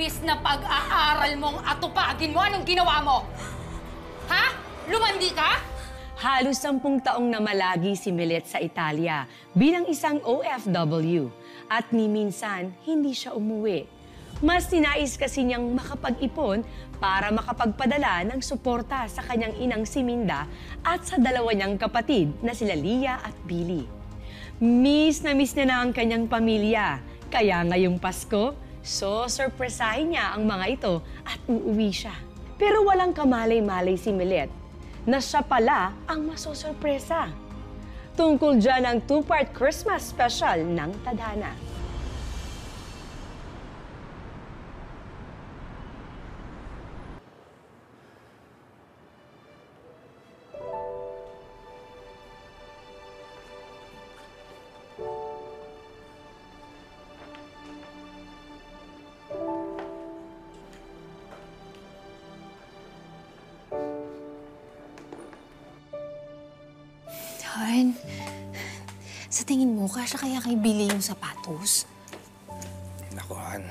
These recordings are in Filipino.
Imbis na pag-aaral mong atupagin mo, anong ginawa mo? Ha? Lumandi ka? Halos 10 taong namalagi si Milet sa Italia bilang isang OFW at ni minsan hindi siya umuwi. Mas ninais kasi niyang makapag-ipon para makapagpadala ng suporta sa kanyang inang si Minda at sa dalawa niyang kapatid na sila Lia at Billy. Miss na ang kanyang pamilya, kaya ngayong Pasko, surpresahin niya ang mga ito at uuwi siya. Pero walang kamalay-malay si Milet na siya pala ang masosorpresa. Tungkol dyan ang 2-part Christmas special ng Tadhana. Han, sa tingin mo, kasya kaya kay Billy yung sapatos? Naku, Han.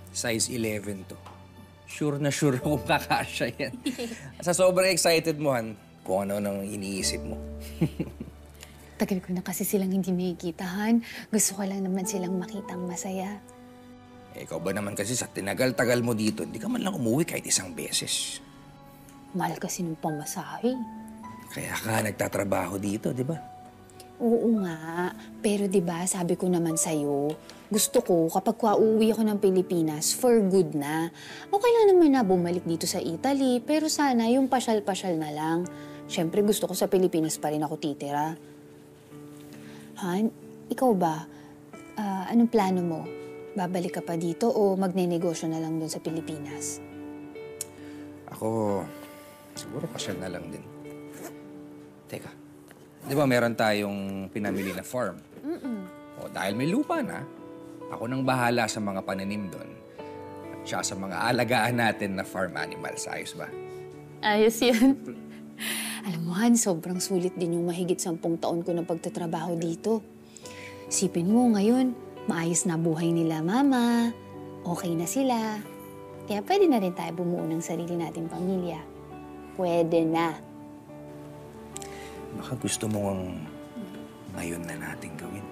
Size 11 to. Sure na sure akong kakasya yan. Sa sobrang excited mo, Han, kung ano nang iniisip mo. Tagal ko na kasi silang hindi makikita, Han. Gusto ko lang naman silang makitang masaya. Ikaw ba naman kasi sa tinagal-tagal mo dito, hindi ka man lang umuwi kahit isang beses. Mahal kasi ng pamasahe. Kaya ka nagtatrabaho dito, di ba? Oo nga. Pero di ba sabi ko naman sa'yo, gusto ko kapag uuwi ako ng Pilipinas, for good na. Okay lang naman na bumalik dito sa Italy, pero sana yung pasyal-pasyal na lang. Siyempre gusto ko sa Pilipinas pa rin ako titira. Han, ikaw ba? Anong plano mo? Babalik ka pa dito o magne-negosyo na lang doon sa Pilipinas? Ako, siguro pasyal na lang din. Teka, di ba meron tayong pinamili na farm? O dahil may lupa na, ako nang bahala sa mga pananim doon. At siya sa mga alagaan natin na farm animals. Ayos ba? Ayos yun. Alam mo, Han, sobrang sulit din yung mahigit 10 taon ko ng pagtatrabaho dito. Sipin mo, ngayon, maayos na buhay nila mama, okay na sila. Kaya pwede na rin tayo bumuo ng sarili nating pamilya. Pwede na. Baka gusto mo ang ngayon na natin gawin.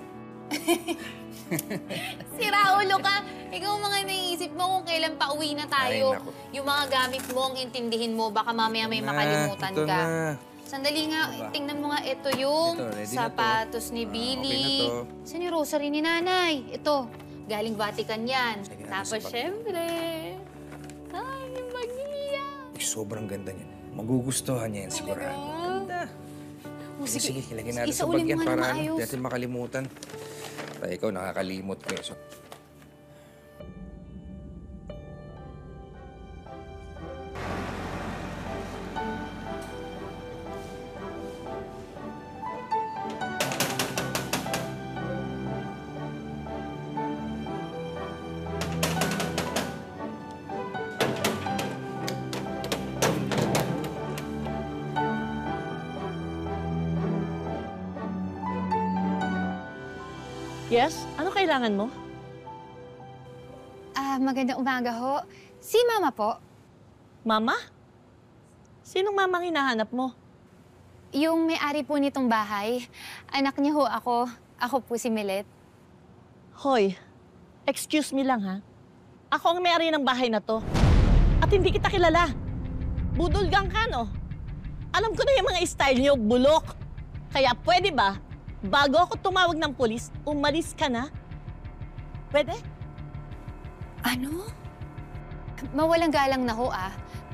Sira ulo ka! Ikaw mga naiisip mo kung kailan pa uwi na tayo. Ay, naku. Yung mga gamit mo, ang intindihin mo, baka mamaya may makalimutan ito ka. Na. Sandali nga, Ano ba? tingnan mo nga, ito yung Ito, ready na to. sapatos ni Billy. Okay na to. Saan yung rosary ni nanay? Ito, galing Vatican yan. Sige, Tapos nasa bag. syempre, ay, yung Magia. Sobrang ganda niyan. Magugustuhan niya yan sigurado. Ganda. Oh, Sige, ilagay natin sa isaulin bag yan mo nga para na maayos. hindi natin makalimutan. Para ikaw nakakalimot ko. So, Yes? Ano kailangan mo? Magandang umaga ho. Si Mama po, Mama? Sinong mamang hinahanap mo? yung may-ari po nitong bahay. Anak niya ho ako. Ako po si Milet. Hoy, excuse me lang ha. Ako ang may-ari ng bahay na to. At hindi kita kilala. Budol-gang ka, no? Alam ko na yung mga style niyo, bulok. Kaya pwede ba, bago ako tumawag ng pulis, umalis ka na? Pwede? Ano? Mawalang galang na ho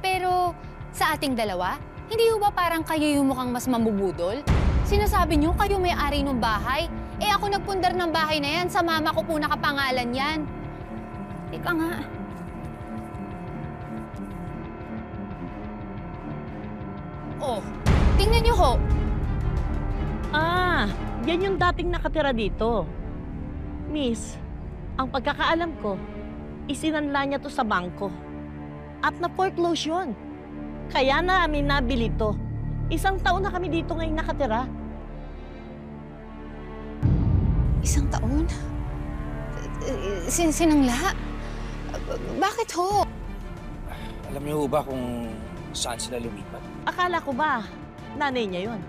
Pero sa ating dalawa, hindi ho ba parang kayo yung mukhang mas mamubudol? Sinasabi niyo kayo may-ari ng bahay. Eh ako nagpundar ng bahay na yan. Sa mama ko po nakapangalan yan. Ika nga. Oh, tingnan niyo ho. Yan yung dating nakatira dito. Miss, ang pagkakaalam ko, isinanla niya to sa bangko. At na-foreclose yun. Kaya namin nabili to. 1 taon na kami dito ngayon nakatira. 1 taon? Sinangla? Bakit ho? Alam niyo ba kung saan sila lumipat? Akala ko ba, nanay niya yun?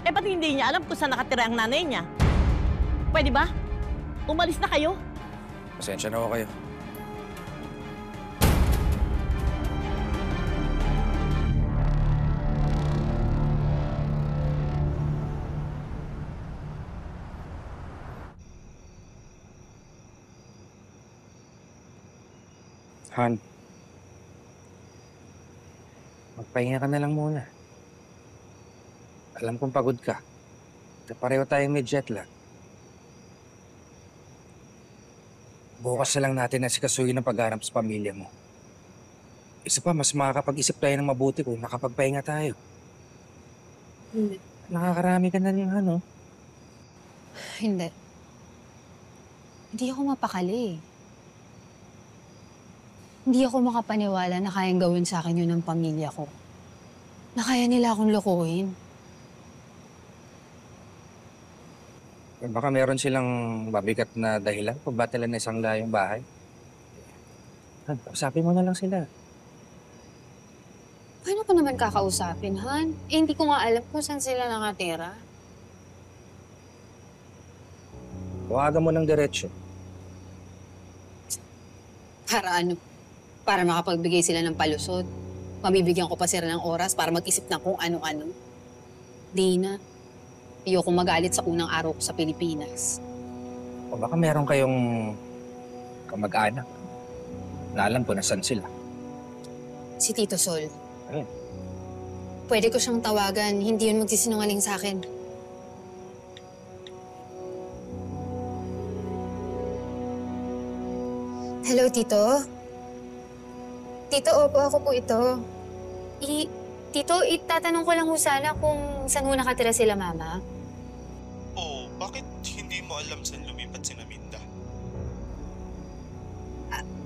Eh, ba't hindi niya alam kung saan nakatira ang nanay niya? Pwede ba? Umalis na kayo? Pasensya na ako kayo. Han, magpahinga ka na lang muna. Alam kong pagod ka. Pareho tayong may jet lag. Bukas na lang natin asikasuhin ang pagharap sa pamilya mo. Isa pa, mas makakapag-isip tayo ng mabuti kung nakapagpahinga tayo. Hindi. Nakakarami ka na rin, ano? Hindi. Hindi ako mapakali. Hindi ako makapaniwala na kayang gawin sa akin yun ng pamilya ko. Na kaya nila akong lokohin. Baka meron silang mabigat na dahilan kung ba't nila naisangla yung bahay. Usapin mo na lang sila. Paano ko naman kakausapin, Han? Eh, hindi ko nga alam kung saan sila nakatira. Tawagan mo ng diretsyo. Para ano? Para makapagbigay sila ng palusot. Mabibigyan ko pa sila ng oras para mag-isip na kung ano-ano. Di na. Ayoko magalit sa unang araw ko sa Pilipinas. O baka meron kayong kamag-anak na alam ko nasan sila. Si Tito Sol. Ayun. Pwede ko siyang tawagan. Hindi yun magsisinungaling sa akin. Hello, Tito? Tito, opo, ako po ito. Tito, itatanong ko lang ho sana kung saan ho nakatira sila, Mama. Oh, bakit hindi mo alam saan lumipat si Minda?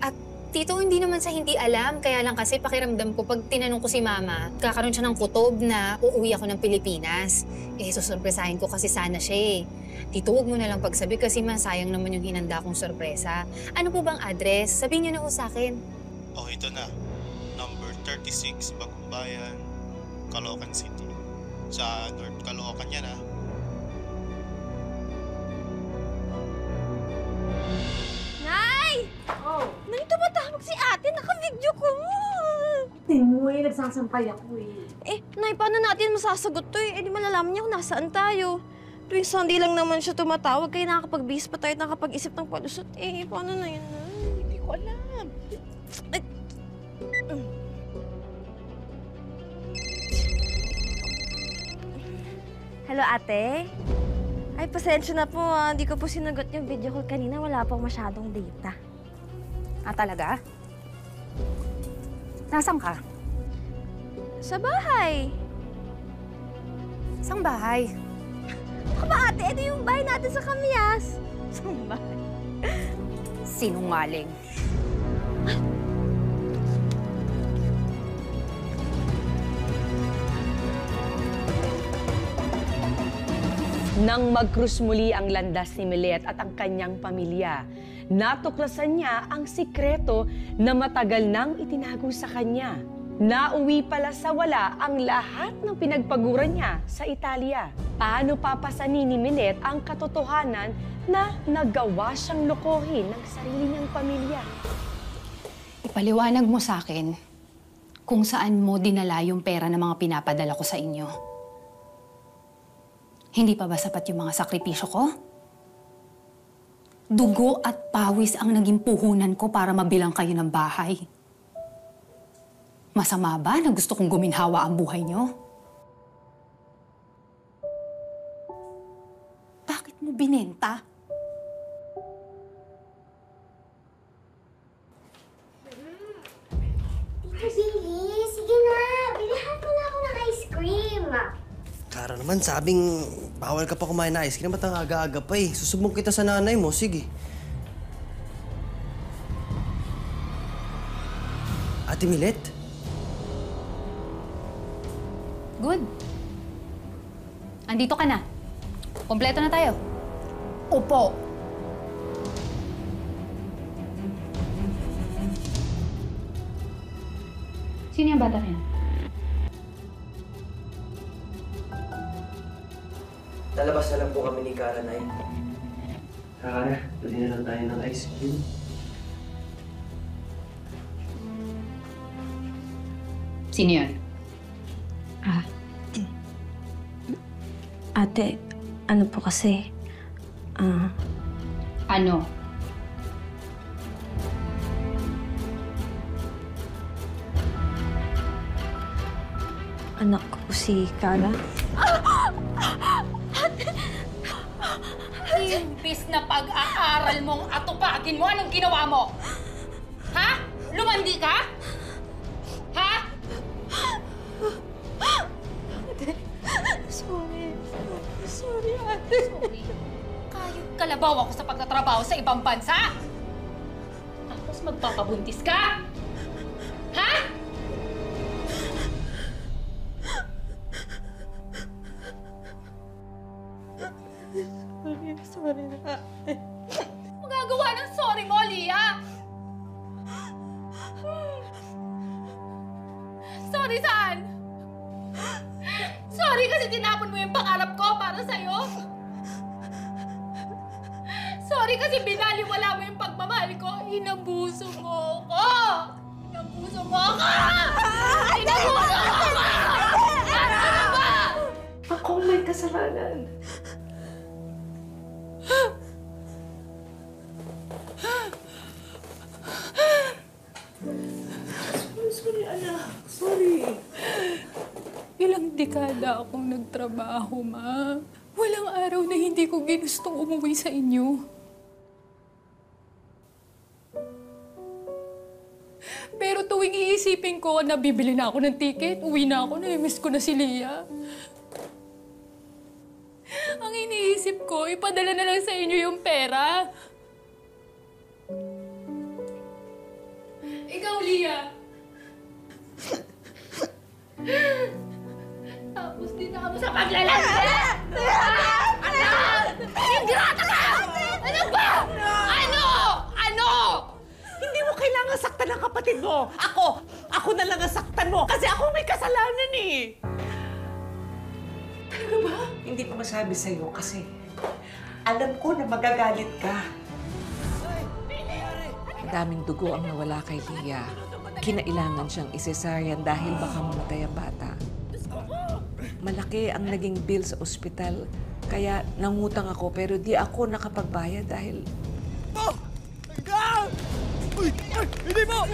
At Tito, hindi naman sa hindi alam. Kaya lang kasi pakiramdam ko pag tinanong ko si Mama, kakaroon siya ng kutob na uuwi ako ng Pilipinas. Eh, susurpresahin ko kasi sana siya eh. Tito, huwag mo na lang pagsabi kasi masayang naman yung hinanda kong sorpresa. Ano po bang address? Sabihin niyo na ho sa akin. Oh, ito na. Number 36, Bagong Bayan, Caloocan City. Sa North Caloocan yan, ha? Nay! Oh. Nay, tumatawag si ate. Naka-video ko. Tingnan mo eh, nagsasampay ako eh. Eh, Nay, paano natin masasagot to eh? Eh, di malalaman niya kung nasaan tayo. Tuwing Sunday lang naman siya tumatawag, kaya nakakapag-base pa tayo, nakakapag-isip ng palusot. Eh, paano na yun, Nay? Hindi ko alam. Ay. Hello, ate? Ay, pasensya na po ah. Hindi ko po sinagot yung video call kanina. Wala pong masyadong data. Ah, talaga? Nasaan ka? Sa bahay. Saan bahay? Baka ba ate? Ito yung bahay natin sa Kamyas. Saan bahay? Sinungaling. Nang mag-cruise muli ang landas ni Milet at ang kanyang pamilya, natuklasan niya ang sikreto na matagal nang itinago sa kanya. Nauwi pala sa wala ang lahat ng pinagpaguran niya sa Italia. Paano papasanin ni Milet ang katotohanan na nagawa siyang lokohin ng sarili niyang pamilya? Ipaliwanag mo sa akin kung saan mo dinala yung pera na mga pinapadala ko sa inyo. Hindi pa ba sapat yung mga sakripisyo ko? Dugo at pawis ang naging puhunan ko para mabilang kayo ng bahay. Masama ba na gusto kong guminhawa ang buhay niyo? Bakit mo binenta? Tita Billy, sige na. Bilihan mo na ako ng ice cream. Kara naman, sabing bawal ka pa kumain na ice cream. Ba't ang aga-aga pa eh? Susubok kita sa nanay mo. Sige. Ate Milet? Good. Andito ka na. Kompleto na tayo. Opo. Sino yung bata niya? Lalabas na lang po kami ni Kara, Nay. Kara, pwede na lang tayo ng ice cream. Sino yun? Ate, ano po kasi? Ano? Anak ko po si Kara. Imbis na pag-aaral mong atupagin mo, anong ginawa mo? Ha? Lumandi ka? Ha? Sorry, ate. Sorry. Kahit kalabaw ako sa pagtatrabaho sa ibang bansa? Tapos magpapabuntis ka? Ha? Sorry na, ate. Magagawa ng sorry mo, Lia! Sorry saan? Sorry kasi tinapon mo yung pangarap ko para sa'yo? Sorry kasi binaliwala mo yung pagmamahal ko. Inabuso mo ako! Inabuso mo ako! Inabuso mo ako! Ano ba? Ako may kasalanan. Sorry, anak. Sorry. Ilang dekada akong nagtrabaho, Ma. Walang araw na hindi ko ginustong umuwi sa inyo. Pero tuwing iisipin ko na bibili na ako ng ticket, uwi na ako, namimiss ko na si Lia. Ang iniisip ko, ipadala na lang sa inyo yung pera. Ikaw, Lia. Tapos din ako sa paglalandi! Anak! Ingrata ka! Ano ba? Ano? Ano? Hindi mo kailangan saktan ang kapatid mo. Ako na lang ang saktan mo kasi ako may kasalanan eh. Talaga ba? Hindi ko masabi sa'yo kasi alam ko na magagalit ka. Daming dugo ang nawala kay Lia. Kinailangan siyang isesaryan dahil baka mamatay ang bata. Malaki ang naging bill sa ospital, kaya nangutang ako pero di ako nakapagbayad dahil... Uy! Hindi mo!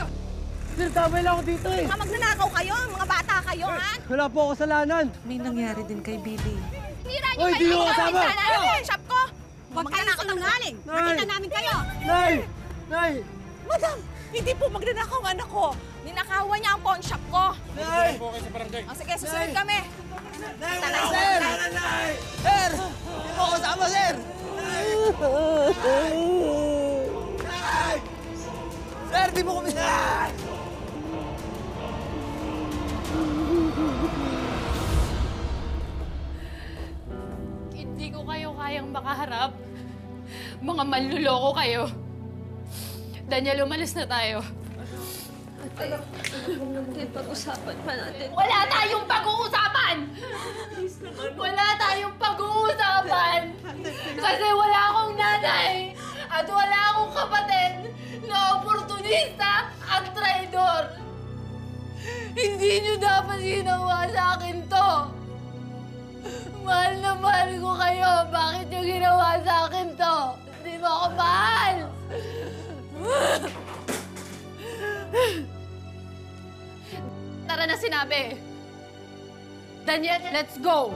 Sir, damay lang ako dito eh. Mga magnanakaw kayo, mga bata kayo, ha? Wala po ako kasalanan. May nangyari din kay Billy. Uy, di mo kasama! Ano shop ko? Huwag kayo sinungaling. Nakita namin kayo. Nay! Nay! Madam, hindi po magnanakaw ang anak ko. Ninakawan niya ang pawn shop ko. Nay! O sige, susunod kami. Nay! Wala ako kasalanan, Nay! Sir! Di mo kasama, sir! Nay! Sir, di mo kami... Nay! Hindi ko kayo kayang makaharap. Mga manluloko kayo. Daniel, umalis na tayo. Pag-usapan pa natin. Wala tayong pag-uusapan! Wala tayong pag-uusapan! Kasi wala akong nanay at wala akong kapatid na oportunista at traidor. Hindi niyo dapat ginawa sa akin to. Mahal na mahal ko kayo. Bakit niyo ginawa sa akin to? Hindi mo ako mahal. Tara na sinabi. Daniel, let's go!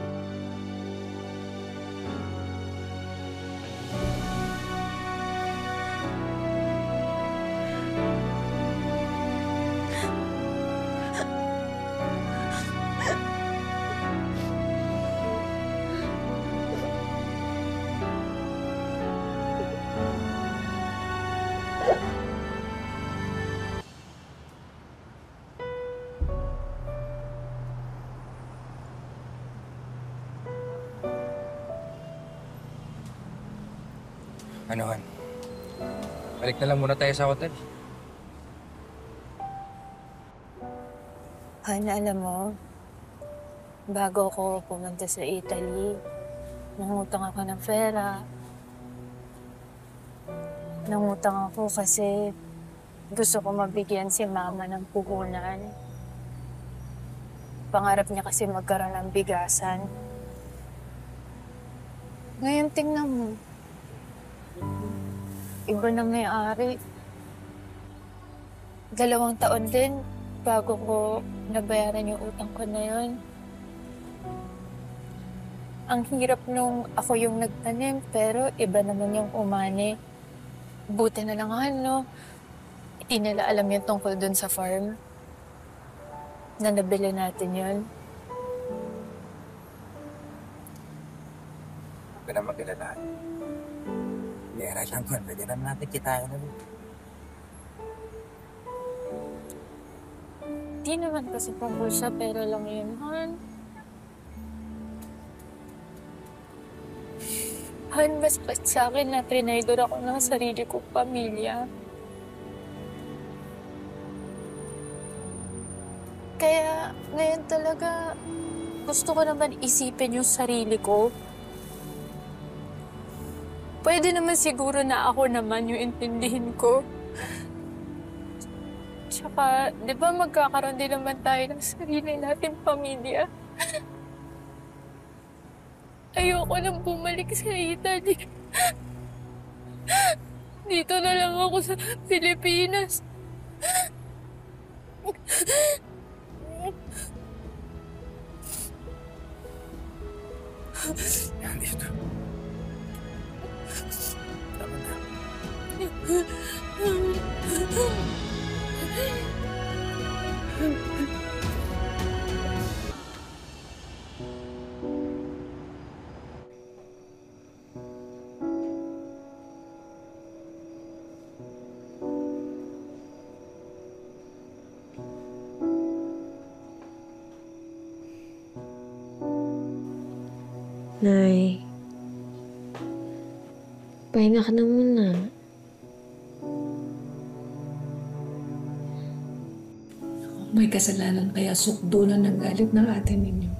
Ano, Han? Balik na lang muna tayo sa hotel. Han, alam mo, bago ako pumunta sa Italy, nangutang ako ng pera. Nangutang ako kasi gusto ko mabigyan si Mama ng puhunan. Pangarap niya kasi magkaroon ng bigasan. Ngayon tingnan mo, iba na may-ari. 2 taon din bago ko nabayaran yung utang ko na yun. Ang hirap nung ako yung nagtanim, pero iba naman yung umani. Buti na lang no, hindi nila alam yung tungkol dun sa farm. Na nabili natin yun. Huwag ka na mag-alala. Pera lang ko, pwede naman natin kitain na. Di naman kasi tungkol sa pera lang yun, Han. Han, mas sa akin na trinaydor ako ng sarili kong pamilya. Kaya ngayon talaga gusto ko naman isipin yung sarili ko. Pwede naman siguro na ako naman yung intindihin ko. Tsaka, di ba magkakaroon din naman tayo ng sarili natin pamilya? Ayoko nang bumalik sa Italy. Dito na lang ako sa Pilipinas. Dito. Tama na. Nay, pahinga ka na muna. May kasalanan kaya sukdulan ng galit ng ate ninyo.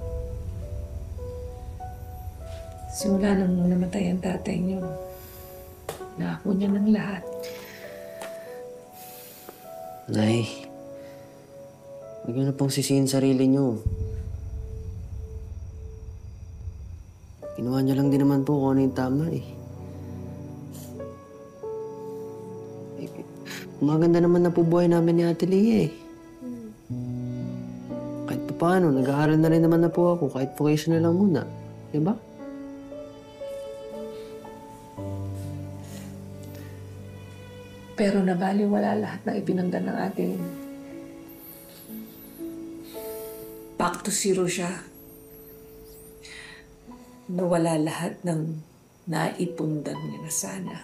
Simula nang namatay ang tatay niyo, naako niya ng lahat. Nay, huwag niyo na pong sisihin sarili niyo. Ginawa niyo lang din naman po kung ano yung tama eh. Maganda naman na po buhay namin ni Ate Leah eh. Kahit pa paano, nag-aaral na rin naman na po ako, kahit vocational lang muna. Diba? Pero nabaliwala lahat ng ipinanggan ng atin. Back to zero siya. Nawala lahat ng naipundan niya na sana.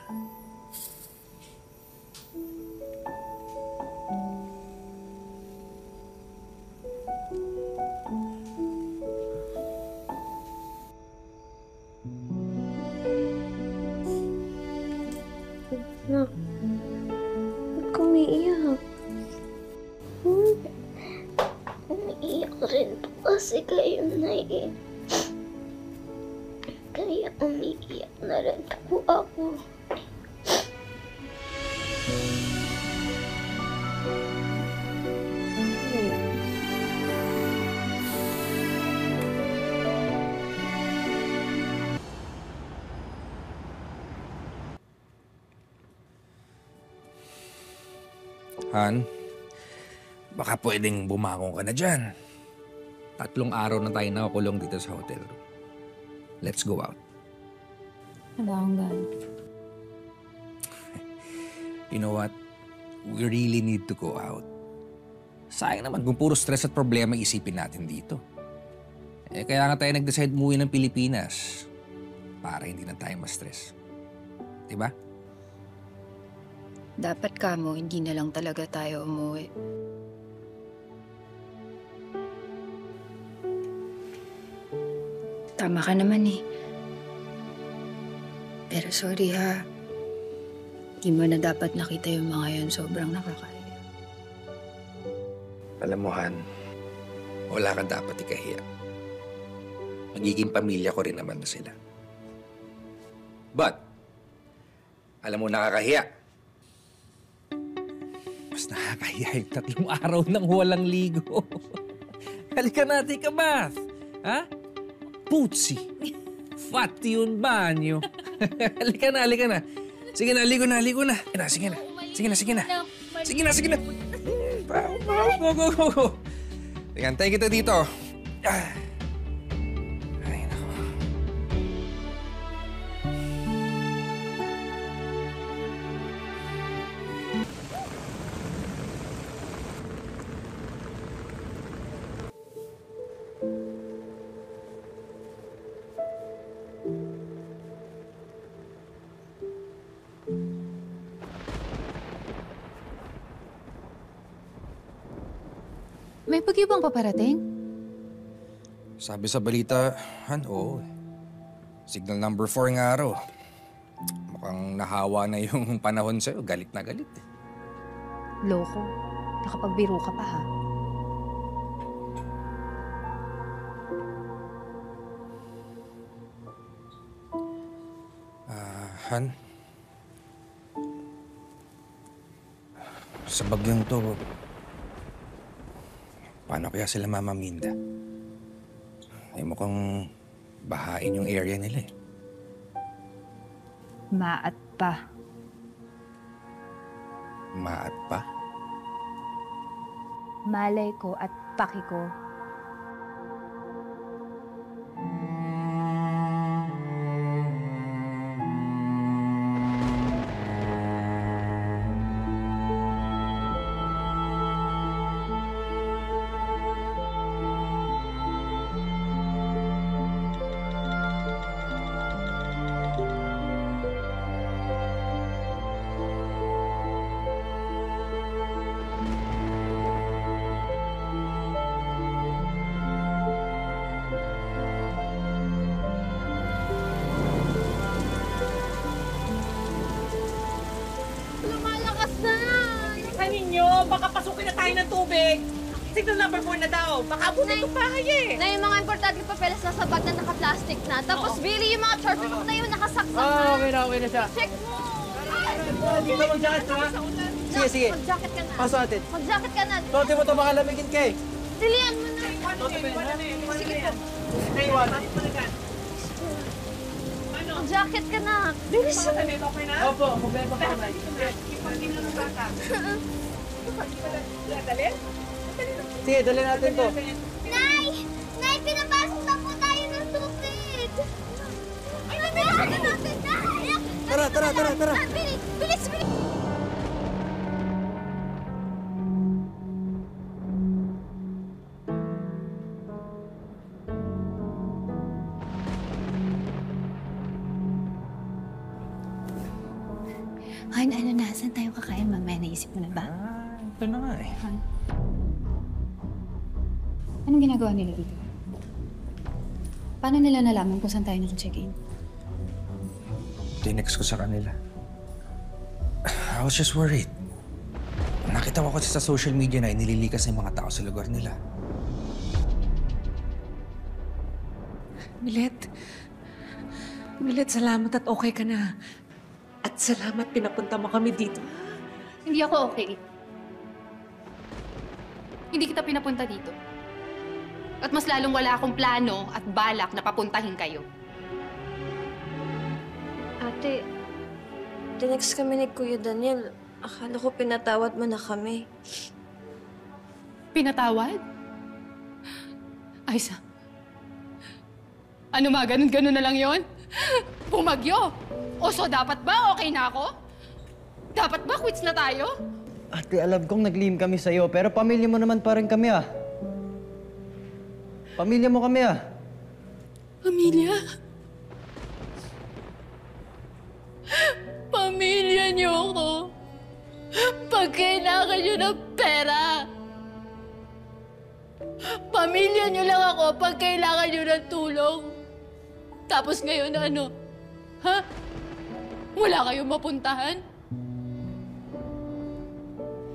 Nak, ba't ka umiiyak? Umiiyak rin po kasi kayo na eh. Kaya umiiyak na rin po ako. Han, baka pwedeng bumangon ka na dyan. 3 araw na tayo nakakulong dito sa hotel room. Let's go out. Wala akong gana. You know what? We really need to go out. Sayang naman kung puro stress at problema isipin natin dito. Kaya nga tayo nag-decide umuwi ng Pilipinas para hindi na tayo ma-stress. Diba? Dapat kamo, hindi na lang talaga tayo umuwi. Tama ka naman eh. Pero sorry ha. Di mo na dapat nakita yung mga yan. Sobrang nakakaya. Alam mo, Han, wala kang dapat ikahiya. Magiging pamilya ko rin naman na sila. But, alam mo nakakahiya. Mas nakakahiya yung 3 araw nang walang ligo. Halika na, take a bath. Ha? Putsi. Fat yung banyo. Halika na, halika na. Sige na, ligo na, ligo na. Sige na, sige na, sige na. Sige na, sige na. Go, go, go, go. Tingantay kita dito. Ay, nako. May bagyo bang paparating? Sabi sa balita, oo. Signal number 4 nga araw. Mukhang nahawa na yung panahon sa'yo. Galit na galit eh. Loko. Nakapagbiro ka pa, ha? Han? Sa bagyong to, paano kaya sila Mama Minda? Ay mukhang bahain yung area nila eh. Maat pa. Maat pa? Malay ko at paki ko. Baka pasukin na tayo ng tubig. Signal number 4 na daw. Baka abutin itong bahay eh. Na yung mga importante papeles na sa bag na naka-plastic na. Tapos, Billy, yung mga charger book na yun nakasaksak na. Okay na siya. Check mo! Dito mag-jacket ka, ha? Sige, sige. Mag-jacket ka na. Pasok natin. Mag-jacket ka na. Tote mo ito, baka lamigin ka eh. Dilian mo na. Sige po. Mag-jacket ka na. Bilis. Opo, problema ka na. Sige, dali natin to. Nay! Nay, pinapasok na po tayo ng tubig! Ay, pinapasok natin, Nay! Tara. Bilis, bilis, bilis! Han, ano na? Saan tayo kakain mamaya? Naisip mo na ba? Ito na nga eh. Han? Anong ginagawa nila dito? Paano nila nalaman kung saan tayo nag-check-in? Tinext ko sa kanila. I was just worried. Nakita ko kasi sa social media na inililikas ng mga tao sa lugar nila. Milet, salamat at okay ka na. At salamat pinapunta mo kami dito. Hindi ako okay. Hindi kita pinapunta dito. At mas lalong wala akong plano at balak na papuntahin kayo. Ate, tinext kami ni Kuya Daniel. Akala ko pinatawad mo na kami. Pinatawad? Aiza. Ano ma, ganun-ganun na lang yon? Bumagyo! O so dapat ba okay na ako? Dapat ba quits na tayo? Ate, alam kong nag-lihim kami sa'yo, pero pamilya mo naman pa rin kami ah. Pamilya mo kami ah. Pamilya? Pamilya niyo ako. Pag kailangan niyo ng pera. Pamilya niyo lang ako pag kailangan niyo ng tulong. Tapos ngayon ano? Ha? Wala kayong mapuntahan?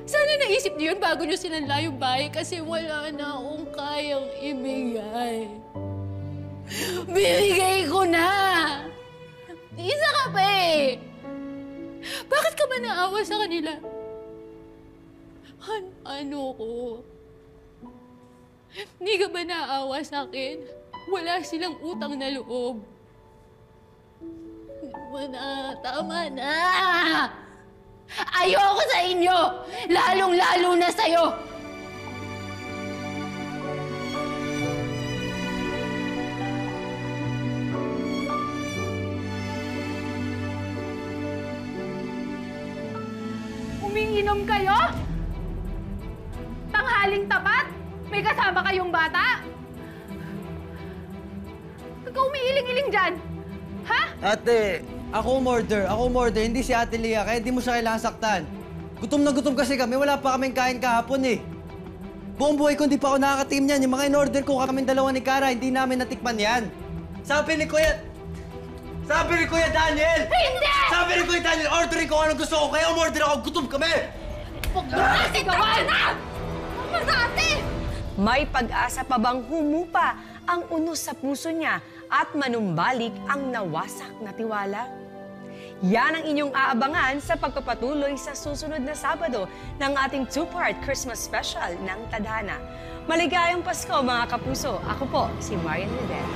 Sana naisip niyo yun bago niyo sinanla yung bahay kasi wala na akong kayang ibigay. Binigay ko na! Isa ka pa eh! Bakit ka ba naawa sa kanila? Ano ko? Hindi ka ba naawa sa akin? Wala silang utang na loob. Tama na! Ayoko sa inyo! Lalong-lalo na sa'yo! Umiinom kayo? Tanghaling tapat? May kasama kayong bata? Huwag ka umiiling-iling dyan! Ha? Ate, ako umorder, hindi si Ate Lia, kaya di mo siya kailangan saktan. Gutom na gutom kasi kami, wala pa kaming kain kahapon eh. Buong buhay ko hindi pa ako nakakatim niyan. Yung mga in-order ko kaming dalawa ni Cara, hindi namin natikman yan. Sabi ni Kuya Daniel! Hindi! Sabi ni Kuya Daniel, orderin ko anong gusto ko, kaya umorder ako, gutom kami! Huwag mo na sigawan! Tama na, ate! May pag-asa pa bang humupa ang unos sa puso niya at manumbalik ang nawasak na tiwala? Yan ang inyong aabangan sa pagpapatuloy sa susunod na Sabado ng ating two-part Christmas special ng Tadhana. Maligayang Pasko mga kapuso! Ako po si Marian Rivera.